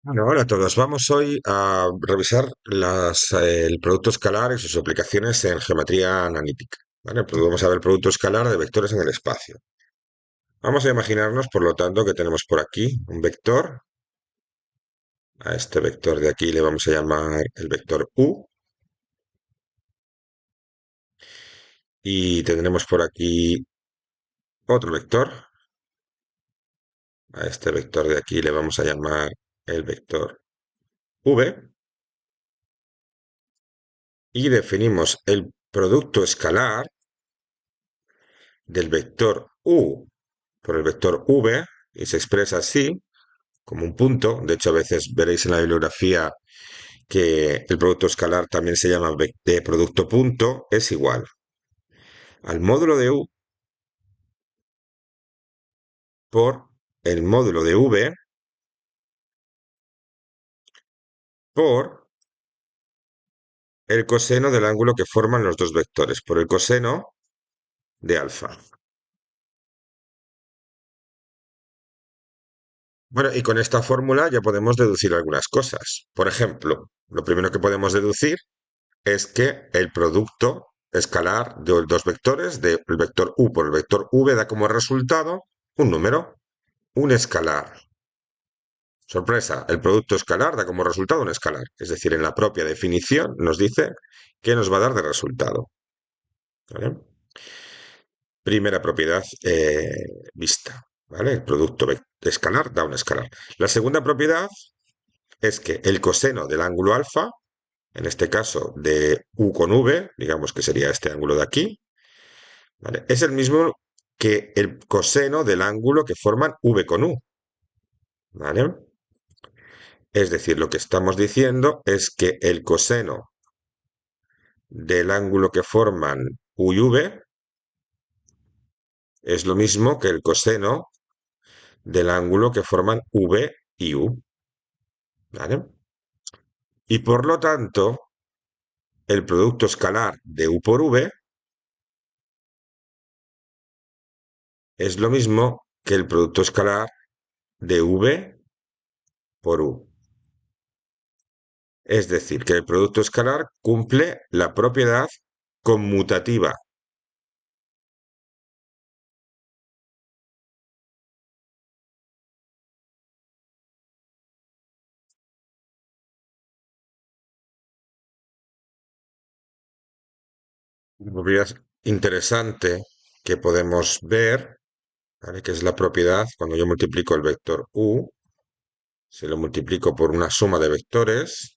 Bueno, hola a todos. Vamos hoy a revisar el producto escalar y sus aplicaciones en geometría analítica. ¿Vale? Pues vamos a ver el producto escalar de vectores en el espacio. Vamos a imaginarnos, por lo tanto, que tenemos por aquí un vector. A este vector de aquí le vamos a llamar el vector U. Y tendremos por aquí otro vector. A este vector de aquí le vamos a llamar el vector V. Y definimos el producto escalar del vector U por el vector V, y se expresa así, como un punto. De hecho, a veces veréis en la bibliografía que el producto escalar también se llama de producto punto, es igual al módulo de U por el módulo de V por el coseno del ángulo que forman los dos vectores, por el coseno de alfa. Bueno, y con esta fórmula ya podemos deducir algunas cosas. Por ejemplo, lo primero que podemos deducir es que el producto escalar de dos vectores, del vector u por el vector v, da como resultado un número, un escalar. Sorpresa, el producto escalar da como resultado un escalar. Es decir, en la propia definición nos dice qué nos va a dar de resultado. ¿Vale? Primera propiedad vista. ¿Vale? El producto escalar da un escalar. La segunda propiedad es que el coseno del ángulo alfa, en este caso de u con v, digamos que sería este ángulo de aquí, ¿vale? Es el mismo que el coseno del ángulo que forman v con u. ¿Vale? Es decir, lo que estamos diciendo es que el coseno del ángulo que forman u y v es lo mismo que el coseno del ángulo que forman v y u. ¿Vale? Y por lo tanto, el producto escalar de u por v es lo mismo que el producto escalar de v por u. Es decir, que el producto escalar cumple la propiedad conmutativa. Una propiedad interesante que podemos ver, ¿vale? Que es la propiedad cuando yo multiplico el vector u, si lo multiplico por una suma de vectores,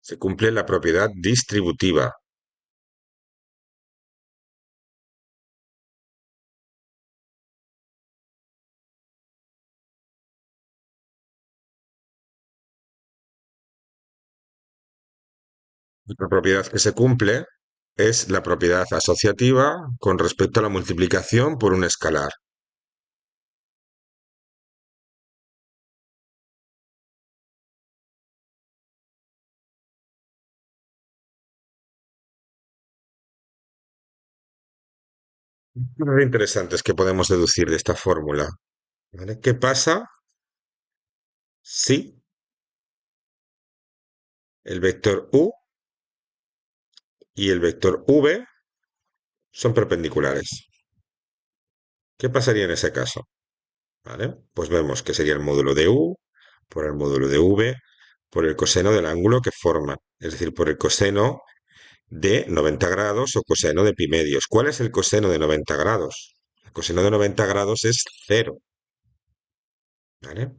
se cumple la propiedad distributiva. La propiedad que se cumple es la propiedad asociativa con respecto a la multiplicación por un escalar. Lo interesante es que podemos deducir de esta fórmula. ¿Vale? ¿Qué pasa si el vector u y el vector v son perpendiculares? ¿Qué pasaría en ese caso? ¿Vale? Pues vemos que sería el módulo de u por el módulo de v por el coseno del ángulo que forman, es decir, por el coseno de 90 grados o coseno de pi medios. ¿Cuál es el coseno de 90 grados? El coseno de 90 grados es cero. ¿Vale?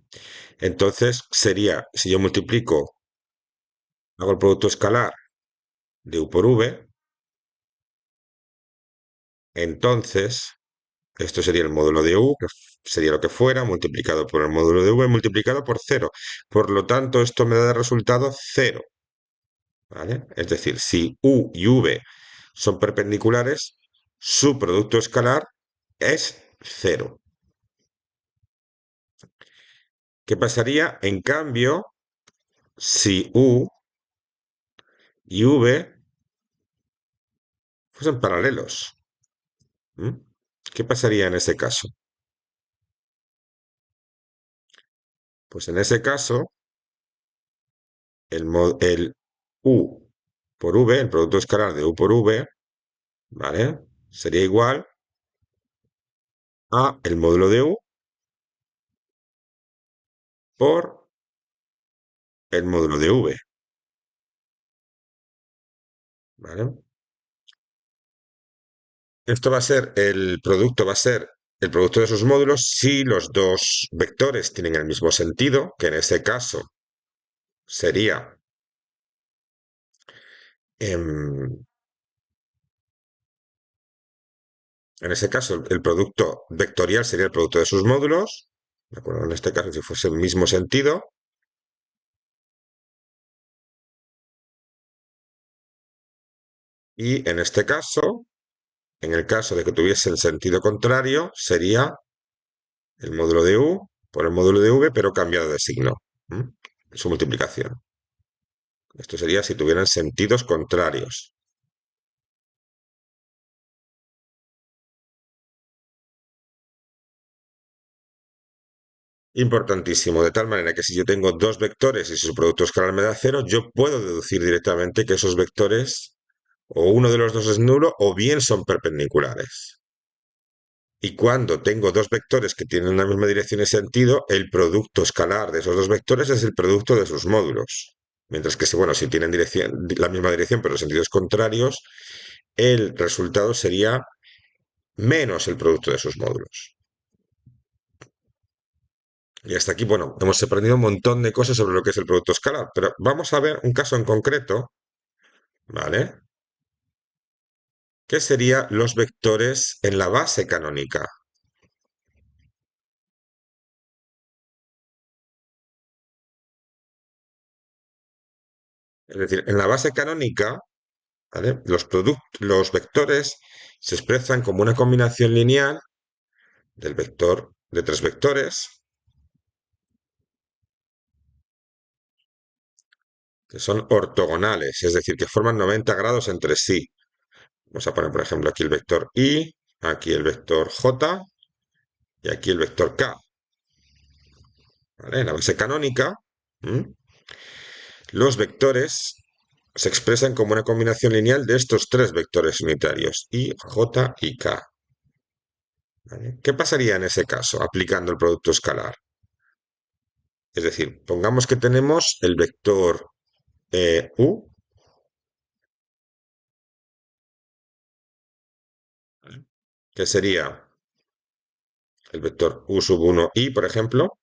Entonces sería, si yo multiplico, hago el producto escalar de u por v, entonces esto sería el módulo de u, que sería lo que fuera, multiplicado por el módulo de v, multiplicado por cero. Por lo tanto, esto me da de resultado cero. ¿Vale? Es decir, si u y v son perpendiculares, su producto escalar es cero. ¿Qué pasaría, en cambio, si u y v fuesen paralelos? ¿Mm? ¿Qué pasaría en ese caso? Pues en ese caso, el U por V, el producto escalar de U por V, ¿vale? Sería igual a el módulo de U por el módulo de V, ¿vale? Esto va a ser, el producto va a ser el producto de sus módulos si los dos vectores tienen el mismo sentido, que en ese caso sería, em, en ese caso el producto vectorial sería el producto de sus módulos, ¿de acuerdo? En este caso, si fuese el mismo sentido, y en este caso, en el caso de que tuviese el sentido contrario, sería el módulo de U por el módulo de V, pero cambiado de signo, ¿m? Su multiplicación. Esto sería si tuvieran sentidos contrarios. Importantísimo, de tal manera que si yo tengo dos vectores y su producto escalar me da cero, yo puedo deducir directamente que esos vectores o uno de los dos es nulo o bien son perpendiculares. Y cuando tengo dos vectores que tienen la misma dirección y sentido, el producto escalar de esos dos vectores es el producto de sus módulos. Mientras que, bueno, si tienen la misma dirección pero sentidos contrarios, el resultado sería menos el producto de sus módulos. Y hasta aquí, bueno, hemos aprendido un montón de cosas sobre lo que es el producto escalar, pero vamos a ver un caso en concreto, ¿vale? ¿Qué serían los vectores en la base canónica? Es decir, en la base canónica, ¿vale? Los vectores se expresan como una combinación lineal del vector de tres vectores que son ortogonales, es decir, que forman 90 grados entre sí. Vamos a poner, por ejemplo, aquí el vector y, aquí el vector j y aquí el vector k. ¿Vale? En la base canónica, ¿m? Los vectores se expresan como una combinación lineal de estos tres vectores unitarios, i, j y k. ¿Vale? ¿Qué pasaría en ese caso aplicando el producto escalar? Es decir, pongamos que tenemos el vector u, que sería el vector u sub 1 i, por ejemplo,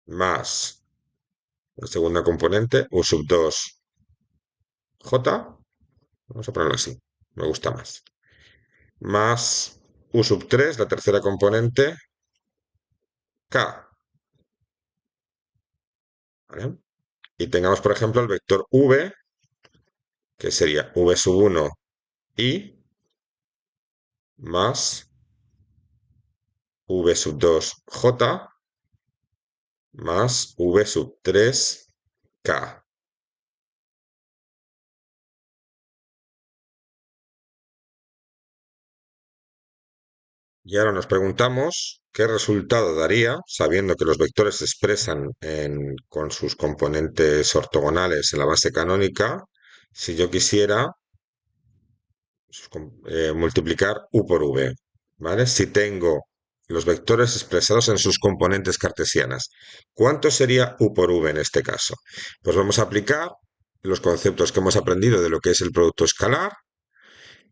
más la segunda componente, u sub 2 j, vamos a ponerlo así, me gusta más, más u sub 3, la tercera componente, k, ¿vale? Y tengamos, por ejemplo, el vector v, que sería v sub 1 i, más v sub 2 j, más v sub 3 k. Y ahora nos preguntamos qué resultado daría, sabiendo que los vectores se expresan con sus componentes ortogonales en la base canónica, si yo quisiera multiplicar u por v, ¿vale? Si tengo los vectores expresados en sus componentes cartesianas. ¿Cuánto sería u por v en este caso? Pues vamos a aplicar los conceptos que hemos aprendido de lo que es el producto escalar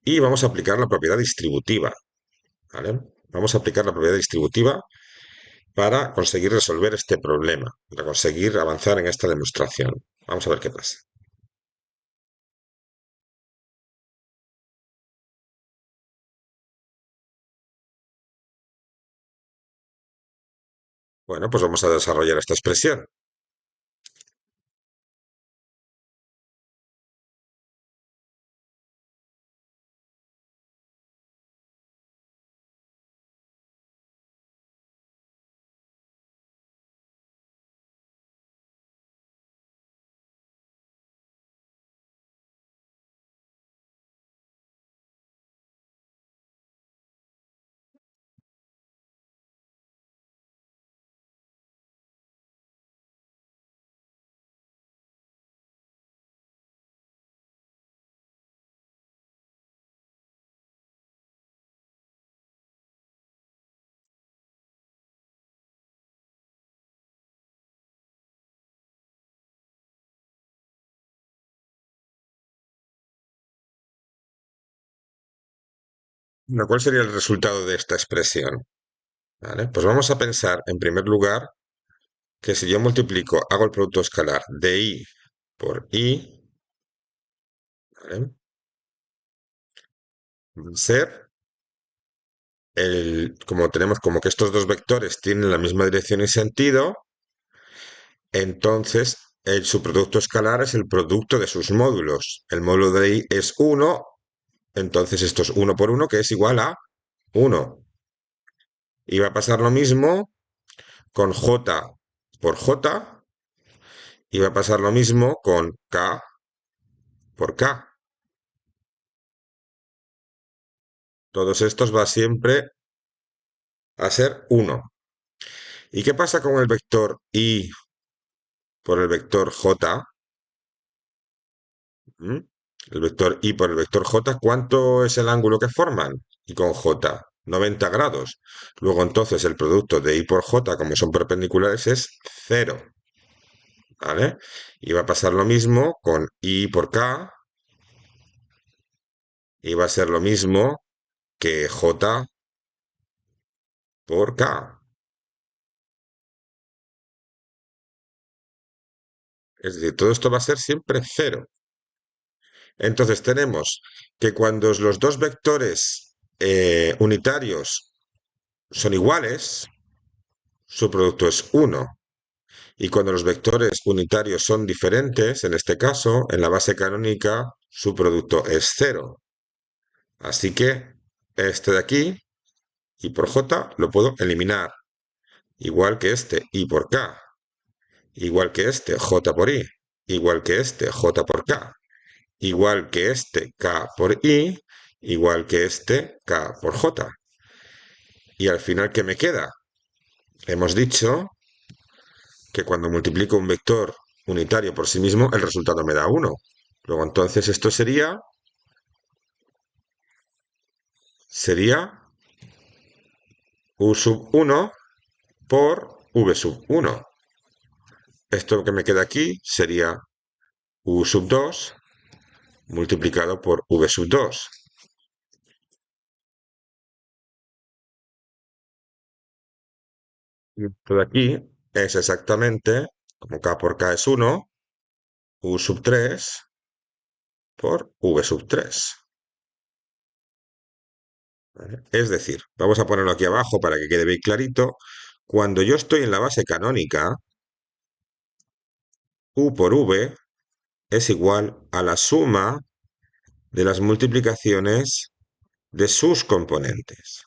y vamos a aplicar la propiedad distributiva, ¿vale? Vamos a aplicar la propiedad distributiva para conseguir resolver este problema, para conseguir avanzar en esta demostración. Vamos a ver qué pasa. Bueno, pues vamos a desarrollar esta expresión. ¿Cuál sería el resultado de esta expresión? ¿Vale? Pues vamos a pensar, en primer lugar, que si yo multiplico, hago el producto escalar de i por i, ¿vale? Va a ser como tenemos como que estos dos vectores tienen la misma dirección y sentido, entonces el subproducto escalar es el producto de sus módulos. El módulo de i es 1, entonces esto es 1 por 1, que es igual a 1. Y va a pasar lo mismo con j por j, y va a pasar lo mismo con k por k. Todos estos va siempre a ser 1. ¿Y qué pasa con el vector i por el vector j? ¿Mm? El vector i por el vector j, ¿cuánto es el ángulo que forman? Y con j, 90 grados. Luego entonces el producto de i por j, como son perpendiculares, es 0. ¿Vale? Y va a pasar lo mismo con i por k, y va a ser lo mismo que j por k. Es decir, todo esto va a ser siempre 0. Entonces tenemos que cuando los dos vectores unitarios son iguales, su producto es 1. Y cuando los vectores unitarios son diferentes, en este caso, en la base canónica, su producto es 0. Así que este de aquí, i por j, lo puedo eliminar. Igual que este, i por k. Igual que este, j por i. Igual que este, j por k. Igual que este, k por i. Igual que este, k por j. Y al final, ¿qué me queda? Hemos dicho que cuando multiplico un vector unitario por sí mismo, el resultado me da 1. Luego entonces esto sería u sub 1 por v sub 1. Esto que me queda aquí sería u sub 2 multiplicado por v sub 2. Y esto de aquí es exactamente, como k por k es 1, u sub 3 por v sub 3. ¿Vale? Es decir, vamos a ponerlo aquí abajo para que quede bien clarito. Cuando yo estoy en la base canónica, u por v es igual a la suma de las multiplicaciones de sus componentes.